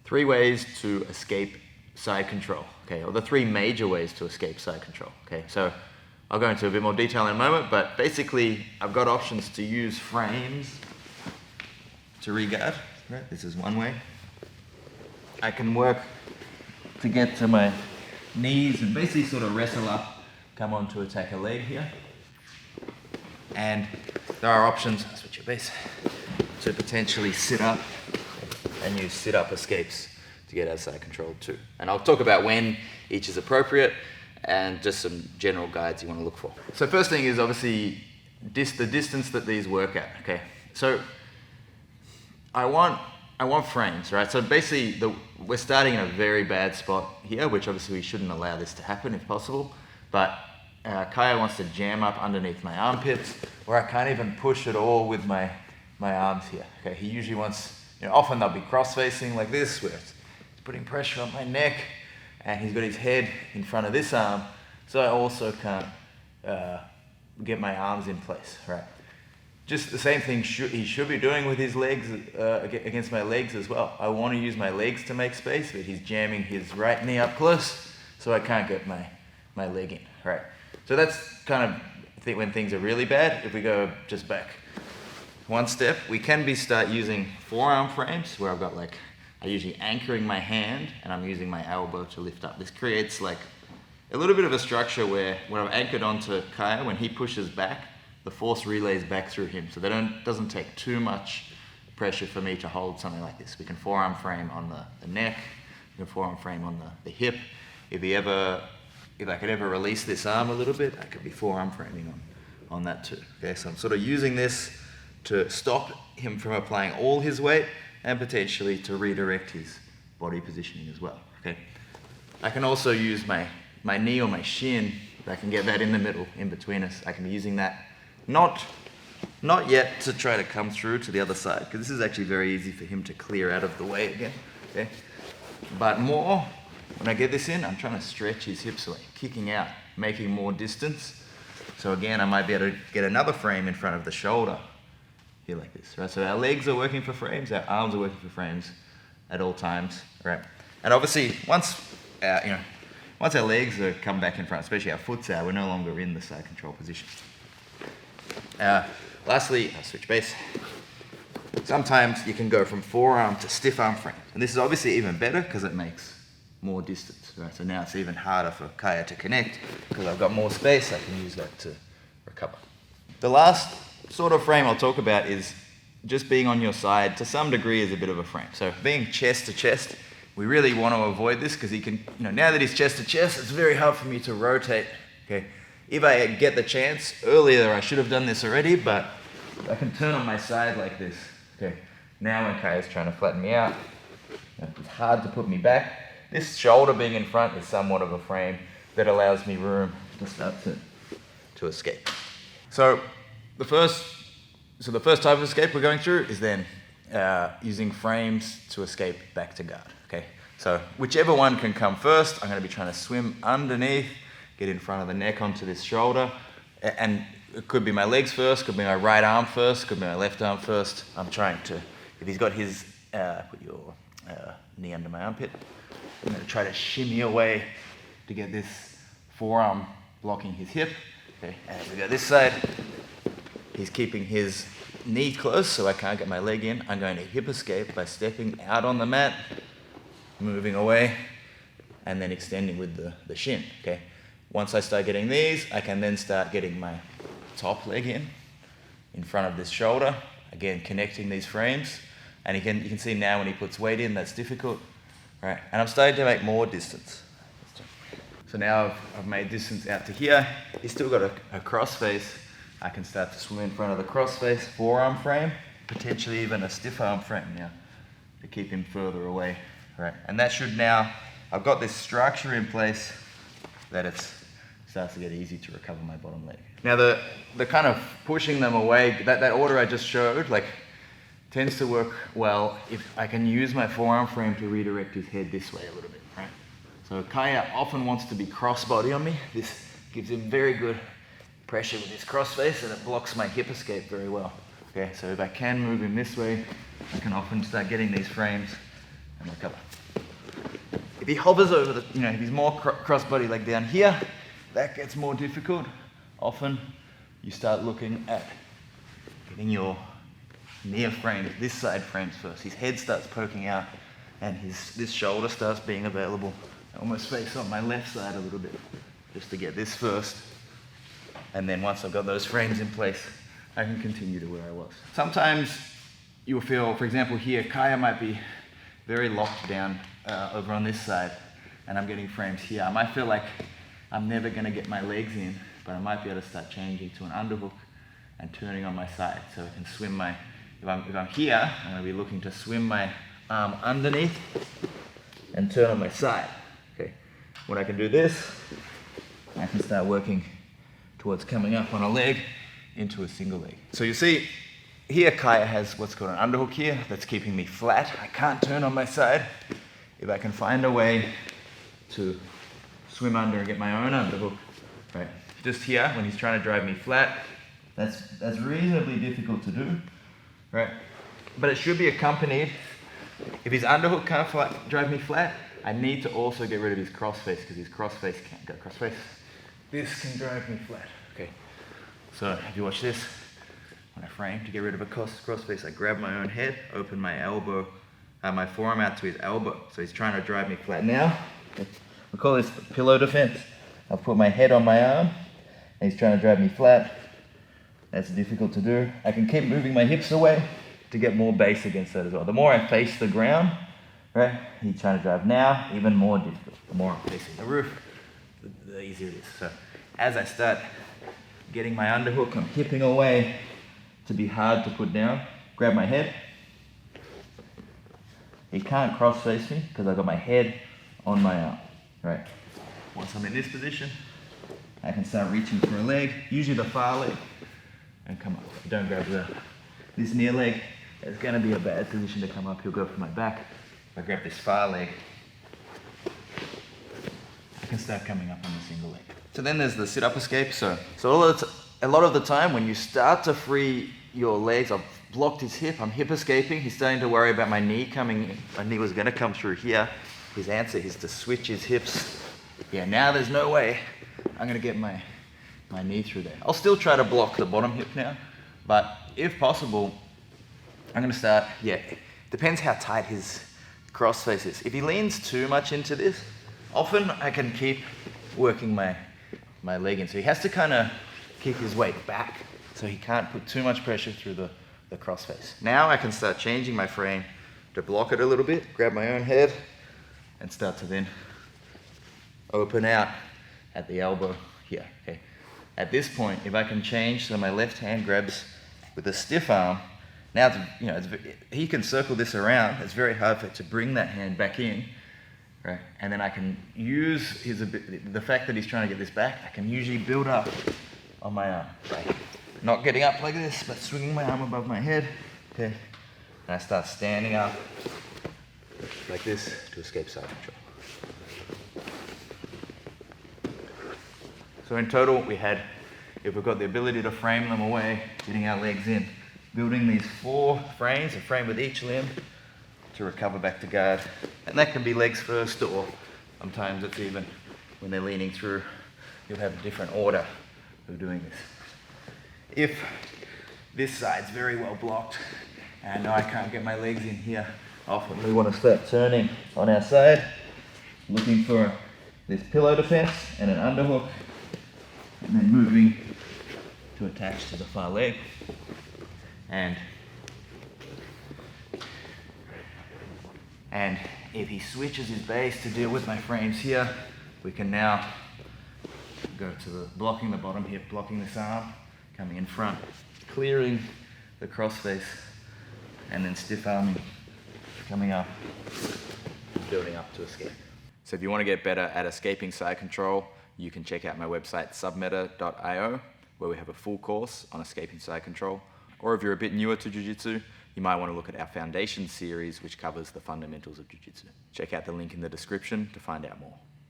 three ways to escape side control, okay, or the three major ways to escape side control, okay. So I'll go into a bit more detail in a moment, but basically I've got options to use frames to reguard, right? This is one way. I can work to get to my knees and basically sort of wrestle up, come on to attack a leg here. And there are options, I'll switch your base, to potentially sit up and use sit-up escapes to get outside control too. And I'll talk about when each is appropriate and just some general guides you want to look for. So first thing is obviously the distance that these work at, okay? So I want frames, right? So basically we're starting in a very bad spot here, which obviously we shouldn't allow this to happen if possible, but Kaya wants to jam up underneath my armpits, where I can't even push at all with my arms here, okay? He usually wants, often they'll be cross-facing like this, where it's putting pressure on my neck, and he's got his head in front of this arm, so I also can't get my arms in place, right? Just the same thing he should be doing with his legs against my legs as well. I want to use my legs to make space, but he's jamming his right knee up close, so I can't get my leg in, right? So that's kind of, I think, when things are really bad. If we go just back one step, we can start using forearm frames, where I've got I'm usually anchoring my hand and I'm using my elbow to lift up. This creates a little bit of a structure where when I'm anchored onto Kaya, when he pushes back, the force relays back through him. So doesn't take too much pressure for me to hold something like this. We can forearm frame on the neck, we can forearm frame on the hip. If I could ever release this arm a little bit, I could be forearm framing on that too. Okay, so I'm sort of using this to stop him from applying all his weight and potentially to redirect his body positioning as well. Okay, I can also use my knee or my shin. If I can get that in the middle, in between us, I can be using that. Not yet to try to come through to the other side, because this is actually very easy for him to clear out of the way again. Okay, but more when I get this in, I'm trying to stretch his hips away, kicking out, making more distance. So again, I might be able to get another frame in front of the shoulder here like this, right? So our legs are working for frames, our arms are working for frames at all times, right? And obviously, once our legs are come back in front, especially our foot's out, we're no longer in the side control position. Lastly, I'll switch base. Sometimes you can go from forearm to stiff arm frame. And this is obviously even better because it makes more distance, right? So now it's even harder for Kaya to connect because I've got more space, I can use that to recover. The last sort of frame I'll talk about is just being on your side to some degree is a bit of a frame. So being chest to chest, we really want to avoid this because he can, now that he's chest to chest, it's very hard for me to rotate, okay? If I get the chance, earlier I should have done this already, but I can turn on my side like this, okay? Now when Kaya's trying to flatten me out, it's hard to put me back. This shoulder being in front is somewhat of a frame that allows me room to start to escape. So the first type of escape we're going through is then using frames to escape back to guard, okay? So whichever one can come first, I'm going to be trying to swim underneath, get in front of the neck onto this shoulder, and it could be my legs first, could be my right arm first, could be my left arm first. I'm trying to, if he's got his, put your knee under my armpit, I'm going to try to shimmy away to get this forearm blocking his hip. Okay, and as we go this side, he's keeping his knee close so I can't get my leg in. I'm going to hip escape by stepping out on the mat, moving away, and then extending with the shin, okay? Once I start getting these, I can then start getting my top leg in front of this shoulder. Again, connecting these frames. And you can see now when he puts weight in, that's difficult, right? And I'm starting to make more distance. So now I've made distance out to here. He's still got a cross face. I can start to swim in front of the cross face, forearm frame, potentially even a stiff arm frame now to keep him further away, right? And that should now, I've got this structure in place that it starts to get easy to recover my bottom leg. Now the kind of pushing them away, that order I just showed, tends to work well if I can use my forearm frame to redirect his head this way a little bit, right? So Kaya often wants to be cross-body on me. This gives him very good pressure with his cross face and it blocks my hip escape very well. Okay, so if I can move him this way, I can often start getting these frames and recover. he hovers over the, if he's more crossbody like down here, that gets more difficult. Often you start looking at getting your near frames, this side frames first. His head starts poking out and this shoulder starts being available. I almost face on my left side a little bit just to get this first. And then once I've got those frames in place, I can continue to where I was. Sometimes you'll feel, for example here, Kaya might be very locked down over on this side and I'm getting frames here. I might feel like I'm never gonna get my legs in, but I might be able to start changing to an underhook and turning on my side so I can swim my, if I'm here, I'm gonna be looking to swim my arm underneath and turn on my side. Okay. When I can do this, I can start working towards coming up on a leg into a single leg. So you see, here Kaya has what's called an underhook here that's keeping me flat. I can't turn on my side. If I can find a way to swim under and get my own underhook, right? Just here, when he's trying to drive me flat, that's reasonably difficult to do, right? But it should be accompanied. If his underhook can't drive me flat, I need to also get rid of his crossface because his crossface can't go crossface. This can drive me flat. Okay. So if you watch this, when I frame to get rid of a crossface, I grab my own head, open my elbow, my forearm out to his elbow. So he's trying to drive me flat. Now, we call this the pillow defense. I'll put my head on my arm, and he's trying to drive me flat. That's difficult to do. I can keep moving my hips away to get more base against that as well. The more I face the ground, right, he's trying to drive now, even more difficult. The more I'm facing the roof, the easier it is. So as I start getting my underhook, I'm hipping away to be hard to put down. Grab my head. He can't cross face me because I've got my head on my arm, right? Once I'm in this position, I can start reaching for a leg, usually the far leg, and come up. If you don't grab this near leg, it's gonna be a bad position to come up. He'll go for my back. If I grab this far leg, I can start coming up on the single leg. So then there's the sit-up escape. So a lot of the time when you start to free your legs, I've blocked his hip, I'm hip escaping, he's starting to worry about my knee coming in. My knee was gonna come through here. His answer is to switch his hips. Yeah, now there's no way I'm gonna get my knee through there. I'll still try to block the bottom hip now, but if possible, I'm gonna start, depends how tight his crossface is. If he leans too much into this, often I can keep working my leg in. So he has to kind of keep his weight back so he can't put too much pressure through the crossface. Now I can start changing my frame to block it a little bit, grab my own head, and start to then open out at the elbow here, okay? At this point, if I can change so my left hand grabs with a stiff arm, now he can circle this around. It's very hard for it to bring that hand back in, right? And then I can use the fact that he's trying to get this back, I can usually build up on my arm, right? Not getting up like this, but swinging my arm above my head, okay? And I start standing up like this to escape side control. So in total, if we've got the ability to frame them away, getting our legs in, building these 4 frames, a frame with each limb to recover back to guard. And that can be legs first, or sometimes it's even when they're leaning through, you'll have a different order of doing this. If this side's very well blocked, and I know I can't get my legs in here, often we want to start turning on our side, looking for this pillow defense and an underhook, and then moving to attach to the far leg. And if he switches his base to deal with my frames here, we can now go to blocking the bottom hip, blocking this arm, coming in front, clearing the crossface, and then stiff arming, coming up, building up to escape. So if you want to get better at escaping side control, you can check out my website submeta.io, where we have a full course on escaping side control. Or if you're a bit newer to Jiu-Jitsu, you might want to look at our Foundation series, which covers the fundamentals of Jiu-Jitsu. Check out the link in the description to find out more.